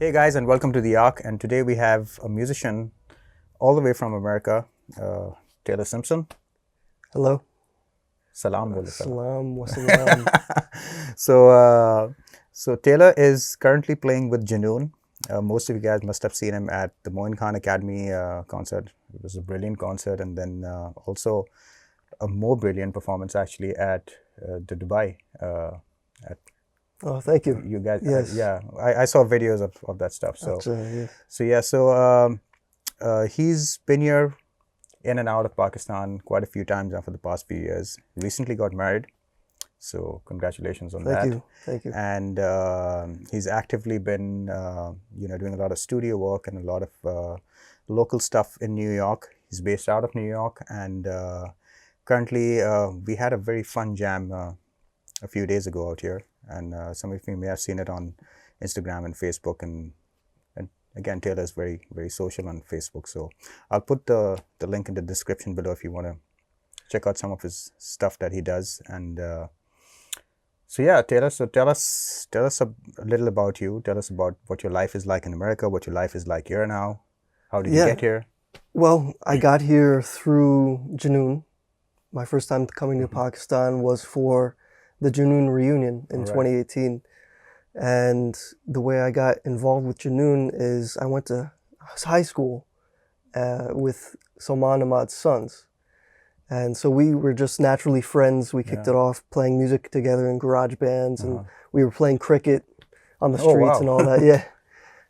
Hey guys, and welcome to the Arc. And today we have a musician all the way from America, Taylor Simpson. Hello. Salam bole fella. Salam wa salam. So Taylor is currently playing with Junoon. Most of you guys must have seen him at the Moin Khan Academy concert. It was a brilliant concert, and then also a more brilliant performance actually at the Dubai. Oh, thank you. You guys, Yes. I saw videos of that stuff. He's been here in and out of Pakistan quite a few times now for the past few years. Recently got married, so congratulations on that. Thank you. And he's actively been, doing a lot of studio work and a lot of local stuff in New York. He's based out of New York, and currently we had a very fun jam a few days ago out here. And some of you may have seen it on Instagram and Facebook. And again, Taylor is very, very social on Facebook. So I'll put the link in the description below if you want to check out some of his stuff that he does. And Taylor, so tell us a little about you. Tell us about what your life is like in America, what your life is like here now. How did you get here? Well, I got here through Junoon. My first time coming to Pakistan was for the Junoon reunion in 2018. And the way I got involved with Junoon is I went to high school with Salman Ahmad's sons. And so we were just naturally friends. We kicked it off playing music together in garage bands, and we were playing cricket on the streets and all that. Yeah.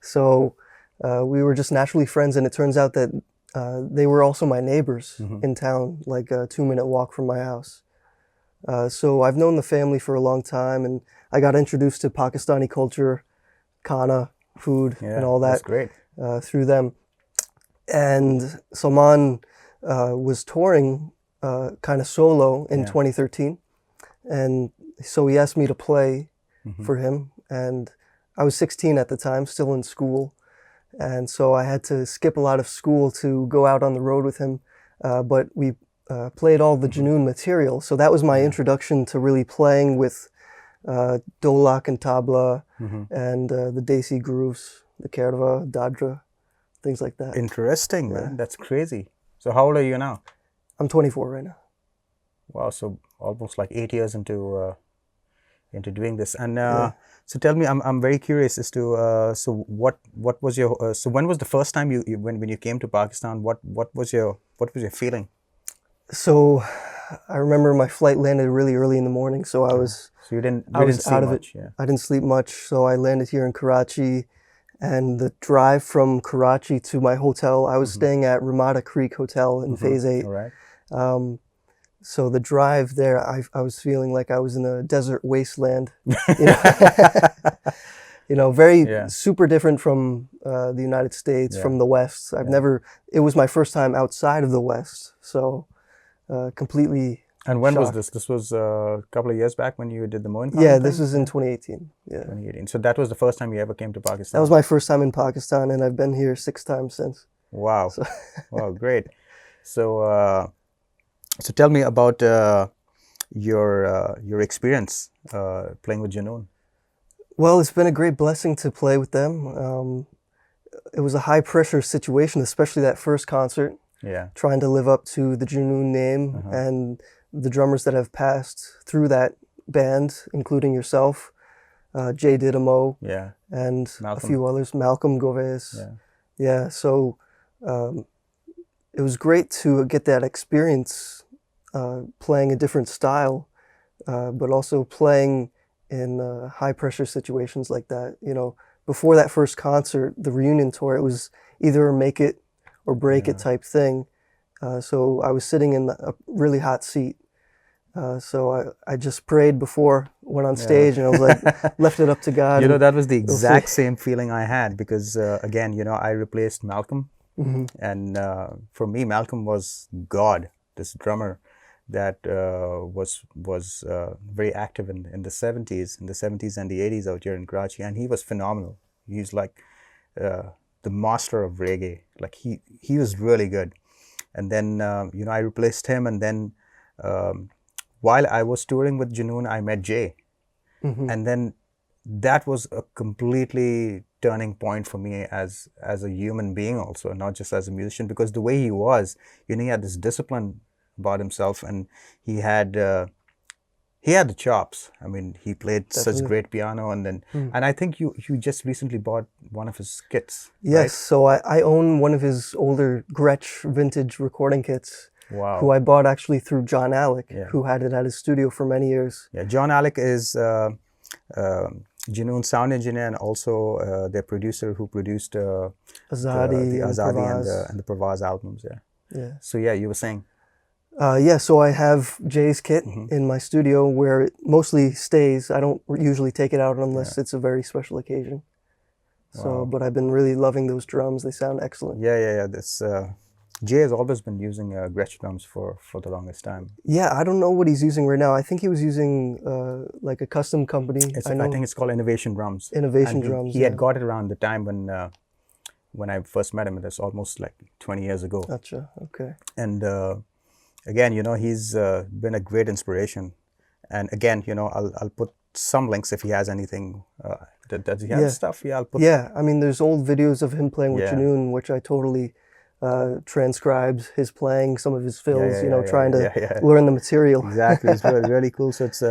So we were just naturally friends, and it turns out that they were also my neighbors in town, like a 2-minute walk from my house. So I've known the family for a long time, and I got introduced to Pakistani culture, khana, food, and all that. That's great. Through them. And Salman was touring kind of solo in 2013. And so he asked me to play for him. And I was 16 at the time, still in school. And so I had to skip a lot of school to go out on the road with him. But we played all the Junoon material. So that was my introduction to really playing with dholak and tabla and the desi grooves, the kerva, dadra, things like that. Interesting, man. That's crazy. So how old are you now? I'm 24 right now. Wow, so almost like 8 years into doing this. And so tell me, I'm very curious as to so what was your so when was the first time when you came to Pakistan? What was your feeling? So I remember my flight landed really early in the morning, so I was out of it. Yeah. I didn't sleep much, so I landed here in Karachi, and the drive from Karachi to my hotel, I was staying at Ramada Creek Hotel in Phase 8. All right. So the drive there, I was feeling like I was in a desert wasteland. Very super different from the United States, from the West. It was my first time outside of the West, so completely. And when shocked. was this? This was a couple of years back when you did the Moin Khan Yeah, thing? this was in 2018. Yeah. 2018. So that was the first time you ever came to Pakistan? That was my first time in Pakistan, and I've been here 6 times since. Wow. So. Wow, great. So so tell me about your experience playing with Junoon. Well, it's been a great blessing to play with them. It was a high pressure situation, especially that first concert. Yeah. Trying to live up to the Junoon name and the drummers that have passed through that band, including yourself, Jay Didamo, and Malcolm. A few others, Malcolm Goves. Yeah. So it was great to get that experience playing a different style, but also playing in high pressure situations like that. Before that first concert, the reunion tour, it was either make it or break it type thing. So I was sitting in a really hot seat. So I just prayed before, went on stage, and I was like, left it up to God. That was the exact same feeling I had because, again, I replaced Malcolm. And for me, Malcolm was God, this drummer that was very active in the 70s and the 80s out here in Karachi. And he was phenomenal. He's like the master of reggae. Like he was really good. And then, I replaced him. And then while I was touring with Junoon, I met Jay. And then that was a completely turning point for me as a human being also, not just as a musician, because the way he was, he had this discipline about himself, and he had the chops. I mean, he played such Definitely. great piano, and then and I think you just recently bought one of his kits, Yes, right? so I own one of his older Gretsch vintage recording kits, Wow. who I bought actually through John Alec, Yeah. who had it at his studio for many years. Yeah, John Alec is Junoon sound engineer, and also their producer who produced the Azadi and Azadi Pravaz. and the Pravaz albums. Yeah. Yeah. So yeah, you were saying. Yeah, so I have Jay's kit in my studio where it mostly stays. I don't usually take it out unless it's a very special occasion. So, Wow. but I've been really loving those drums. They sound excellent. Yeah. This Jay has always been using Gretsch drums for the longest time. Yeah, I don't know what he's using right now. I think he was using like a custom company. I think it's called Innovation Drums. Innovation And Drums. He had got it around the time when I first met him. That's almost like 20 years ago. Gotcha. Okay. And again, he's been a great inspiration. And again, I'll put some links if he has anything. Does he have stuff? Yeah, I'll put. Yeah, I mean, there's old videos of him playing with Junoon, which I totally transcribed his playing, some of his fills, trying to learn the material. Exactly, it's really cool. So it's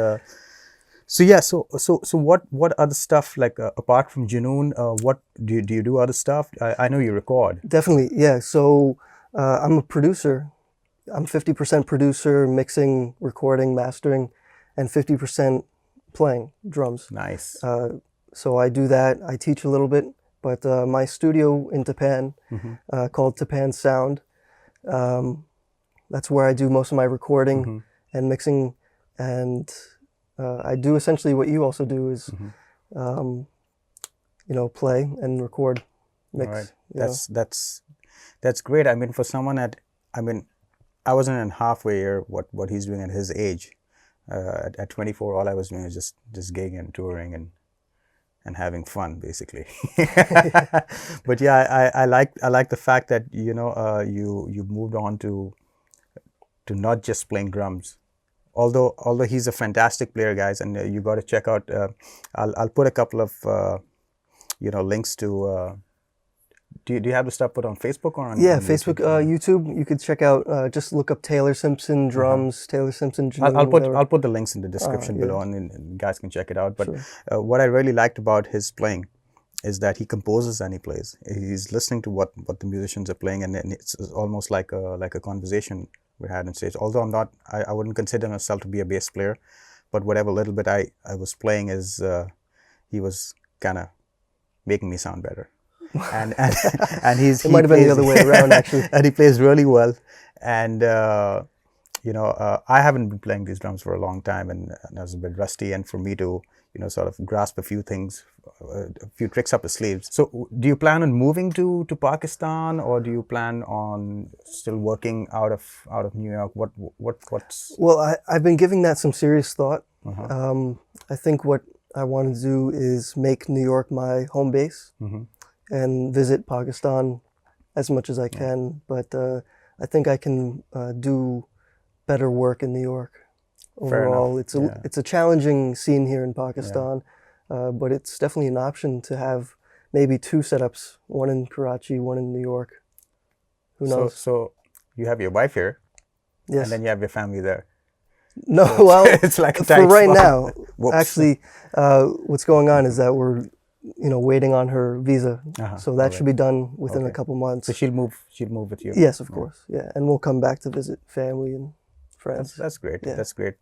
so what other stuff, like apart from Junoon, what do you do other stuff? I know you record. Definitely, yeah. So I'm a producer. I'm 50% producer, mixing, recording, mastering, and 50% playing drums. Nice. So I do that. I teach a little bit, but my studio in Japan, called Japan Sound, that's where I do most of my recording and mixing, and I do essentially what you also do is, play and record, mix. All right. That's great. I mean, for someone I wasn't in halfway year what he's doing at his age. At 24, all I was doing is just gigging and touring and having fun, basically. But yeah, I like the fact that you moved on to not just playing drums. Although he's a fantastic player, guys, and you got to check out. I'll put a couple of links to. Do you have the stuff put on Facebook or on? Yeah, on Facebook, YouTube. You could check out. Just look up Taylor Simpson drums, Taylor Simpson. Junoon, I'll put the links in the description below, and guys can check it out. But what I really liked about his playing is that he composes and he plays. He's listening to what the musicians are playing, and it's almost like a conversation we had on stage. Although I wouldn't consider myself to be a bass player, but whatever little bit I was playing he was kind of making me sound better. And it might have been the other way around, actually. And he plays really well. And I haven't been playing these drums for a long time, and I was a bit rusty. And for me to sort of grasp a few things, a few tricks up his sleeves. So, do you plan on moving to Pakistan, or do you plan on still working out of New York? What's? Well, I've been giving that some serious thought. I think what I want to do is make New York my home base. And visit Pakistan as much as I can, but I think I can do better work in New York. Overall, it's a challenging scene here in Pakistan, but it's definitely an option to have maybe two setups, one in Karachi, one in New York. Who knows? So you have your wife here, yes, and then you have your family there. No, so well, it's like a for right spot. now, actually, what's going on is that we're waiting on her visa, so that should be done within a couple months. So she'll move with you. Yes, of course. Yeah, and we'll come back to visit family and friends. That's great. Yeah. That's great.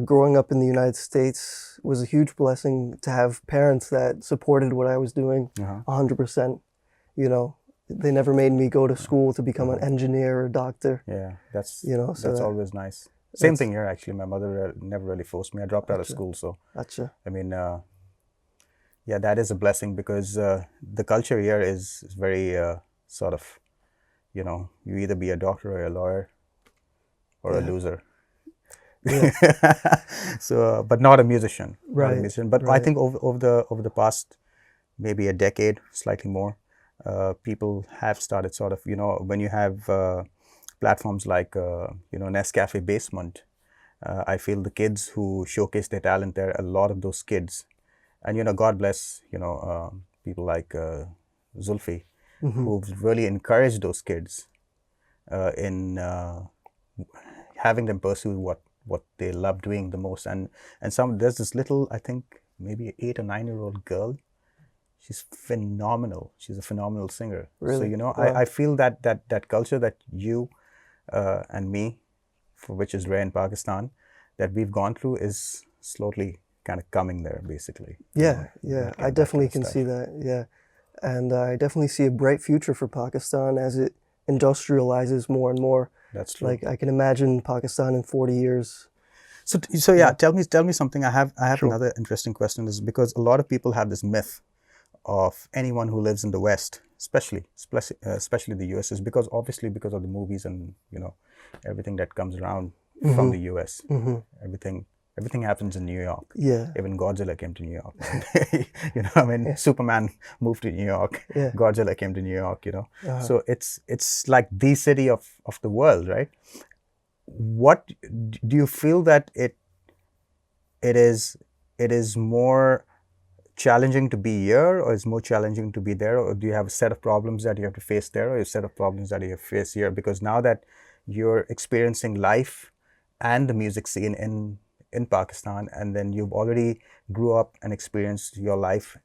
Growing up in the United States was a huge blessing to have parents that supported what I was doing 100%. They never made me go to school to become an engineer or a doctor. Yeah, that's that's always nice. Same thing here, actually. My mother never really forced me. I dropped out of school, so. Gotcha. I mean, yeah, that is a blessing, because the culture here is very sort of, you either be a doctor or a lawyer or a loser. Yeah. So, but not a musician. Right. Not a musician. But I think over the past maybe a decade, slightly more, people have started sort of, when you have platforms like, Nescafe Basement, I feel the kids who showcase their talent there, a lot of those kids, and God bless, people like Zulfi, Mm-hmm. who've really encouraged those kids in having them pursue what they love doing the most. And there's this little, I think maybe 8 or 9 year old girl. She's phenomenal. She's a phenomenal singer. So Really? Wow. I feel that culture that you and me, for which is rare in Pakistan, that we've gone through is slowly kind of coming there, basically. Yeah, I definitely can stuff. see that. Yeah, and I definitely see a bright future for Pakistan as it industrializes more and more. That's true. Like I can imagine Pakistan in 40 years. So yeah, tell me something. I have Sure. another interesting question. Is because a lot of people have this myth of anyone who lives in the West, especially the US, is because obviously because of the movies and everything that comes around from the US. Mm-hmm. Everything happens in New York. Yeah. Even Godzilla came to New York. I mean, Superman moved to New York. Yeah. Godzilla came to New York. Uh-huh. So it's like the city of the world, right? What do you feel that it is more challenging to be here, or is more challenging to be there, or do you have a set of problems that you have to face there, or a set of problems that you have to face here? Because now that you're experiencing life and the music scene in Pakistan, and then you've already grew up and experienced your life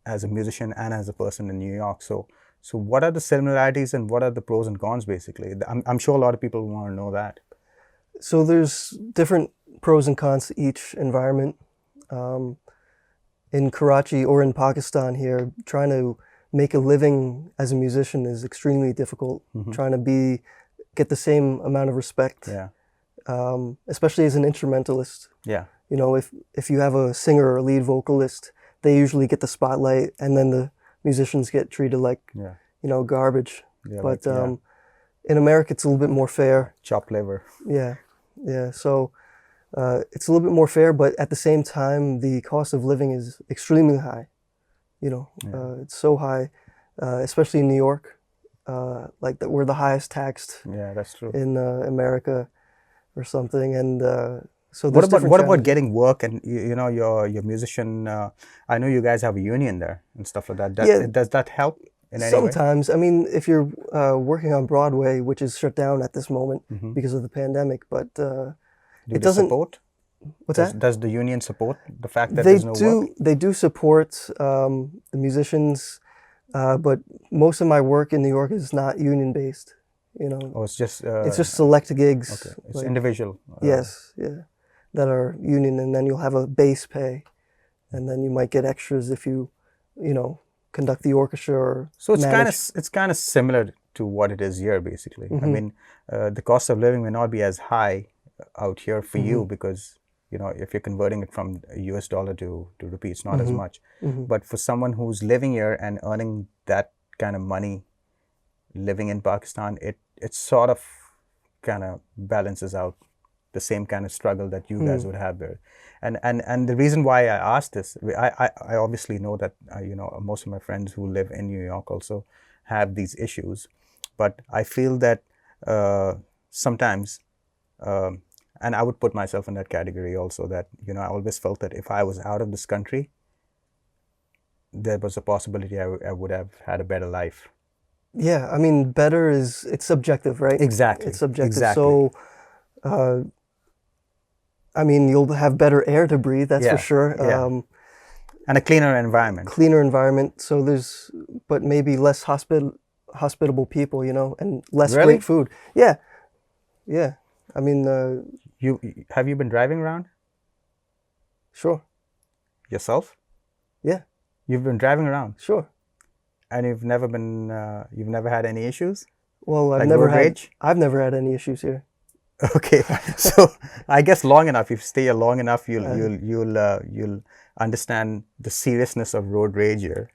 as a musician and as a person in New York. So what are the similarities and what are the pros and cons, basically? I'm sure a lot of people want to know that. So there's different pros and cons to each environment. In Karachi or in Pakistan here, trying to make a living as a musician is extremely difficult. Mm-hmm. Trying to get the same amount of respect, Yeah. Especially as an instrumentalist. Yeah. If you have a singer or a lead vocalist, they usually get the spotlight, and then the musicians get treated like garbage. Yeah, but in America, it's a little bit more fair. Chopped liver. Yeah. So it's a little bit more fair, but at the same time, the cost of living is extremely high. It's so high, especially in New York. Like that, we're the highest taxed. Yeah, that's true. In America, or something, and so what about challenges. getting work and your musician? I know you guys have a union there and stuff like that. Yeah. Does that help in any way? Sometimes, I mean, if you're working on Broadway, which is shut down at this moment because of the pandemic, but it doesn't support. What's that? Does the union support the fact that there's no work? They do support the musicians, but most of my work in New York is not union based. Oh, it's just select gigs. Okay, it's like, individual. Yes, that are union, and then you'll have a base pay, and then you might get extras if you conduct the orchestra or so it's kind of similar to what it is here, basically. I mean, the cost of living may not be as high out here for you because if you're converting it from US dollar to rupee, it's not as much. But for someone who's living here and earning that kind of money, living in Pakistan, it sort of kind of balances out the same kind of struggle that you guys would have there. And the reason why I asked this, I obviously know that most of my friends who live in New York also have these issues, but I feel that sometimes, and I would put myself in that category also, that I always felt that if I was out of this country, there was a possibility I would have had a better life. Yeah, I mean, better it's subjective, right? Exactly. It's subjective. Exactly. So, I mean, you'll have better air to breathe, that's for sure. Yeah. And a cleaner environment. So but maybe less hospitable people, and less Really? great food. Yeah. I mean, have you been driving around? Sure. Yourself? Yeah. You've been driving around? Sure. And you've never had any issues? Well, I've never had any issues here. Okay, so I guess long enough, if you stay here long enough, you'll understand the seriousness of road rage here.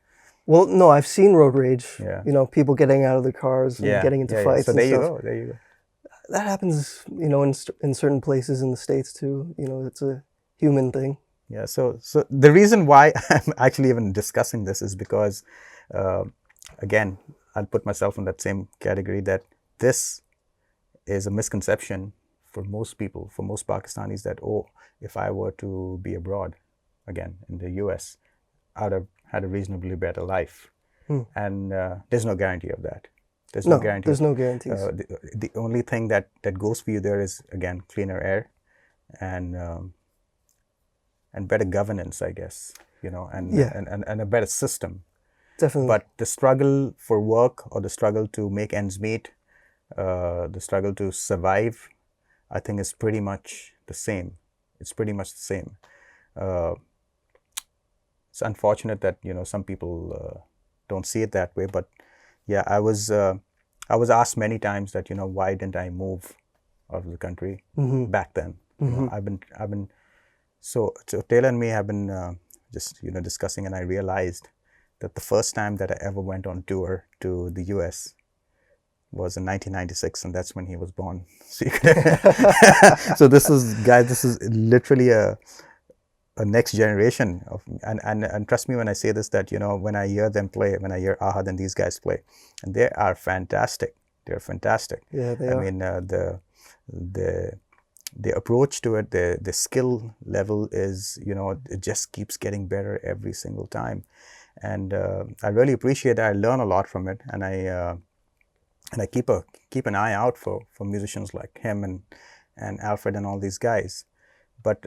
Well, no, I've seen road rage. Yeah. People getting out of their cars and getting into fights. So and there stuff. There you go. That happens, in certain places in the States too. It's a human thing. Yeah. So the reason why I'm actually even discussing this is because, again, I'll put myself in that same category, that this is a misconception for most people, for most Pakistanis, that, if I were to be abroad, again, in the US, out of had a reasonably better life. Hmm. And there's no guarantee of that. There's no guarantee. There's no guarantees. The only thing that goes for you there is, again, cleaner air and better governance, I guess, and a better system. Definitely. But the struggle for work or the struggle to make ends meet, the struggle to survive, I think is pretty much the same. It's pretty much the same. It's unfortunate that some people don't see it that way, but yeah, I was asked many times that why didn't I move out of the country back then. I've been so Taylor and me have been just discussing, and I realized that the first time that I ever went on tour to the US was in 1996, and that's when he was born. So this is literally a next generation of, and trust me when I say this, that when I hear them play, when I hear Ahad and these guys play, and they are fantastic. They're fantastic. Yeah, they are. I mean, the approach to it, the skill level is, it just keeps getting better every single time, and I really appreciate that. I learn a lot from it, and I keep an eye out for musicians like him and Alfred and all these guys. But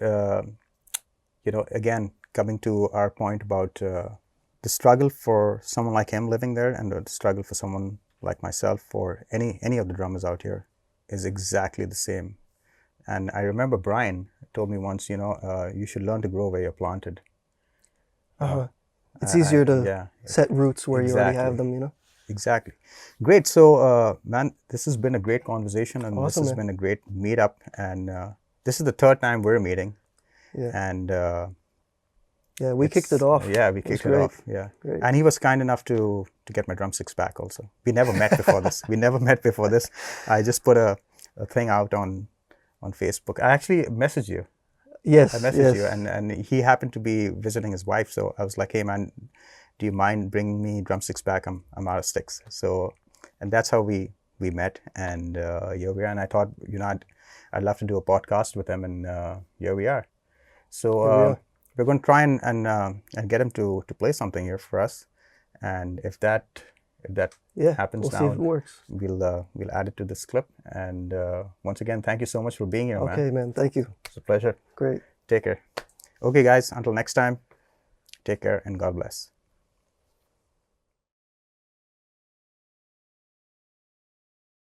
again, coming to our point about the struggle for someone like him living there, and the struggle for someone like myself, for any of the drummers out here, is exactly the same. And I remember Brian told me once, you should learn to grow where you're planted. It's easier to set roots where you already have them, Exactly. Great. So, man, this has been a great conversation, and awesome, this has been a great meetup. And this is the third time we're meeting. Yeah. And yeah, we kicked it off. Yeah, we kicked it off. Yeah. Great. And he was kind enough to get my drumsticks back also. We never met before this. I just put a thing out on Facebook. I actually messaged you. Yes. I messaged you, and he happened to be visiting his wife. So I was like, hey, man, do you mind bringing me drumsticks back? I'm out of sticks. So, and that's how we met. And here we are. And I thought, I'd love to do a podcast with him. And here we are. So we're going to try and get him to play something here for us. And if that happens, we'll see if it works. We'll add it to this clip. And once again, thank you so much for being here, man. Okay, man. Thank you. It's a pleasure. Great. Take care. Okay, guys. Until next time, take care and God bless.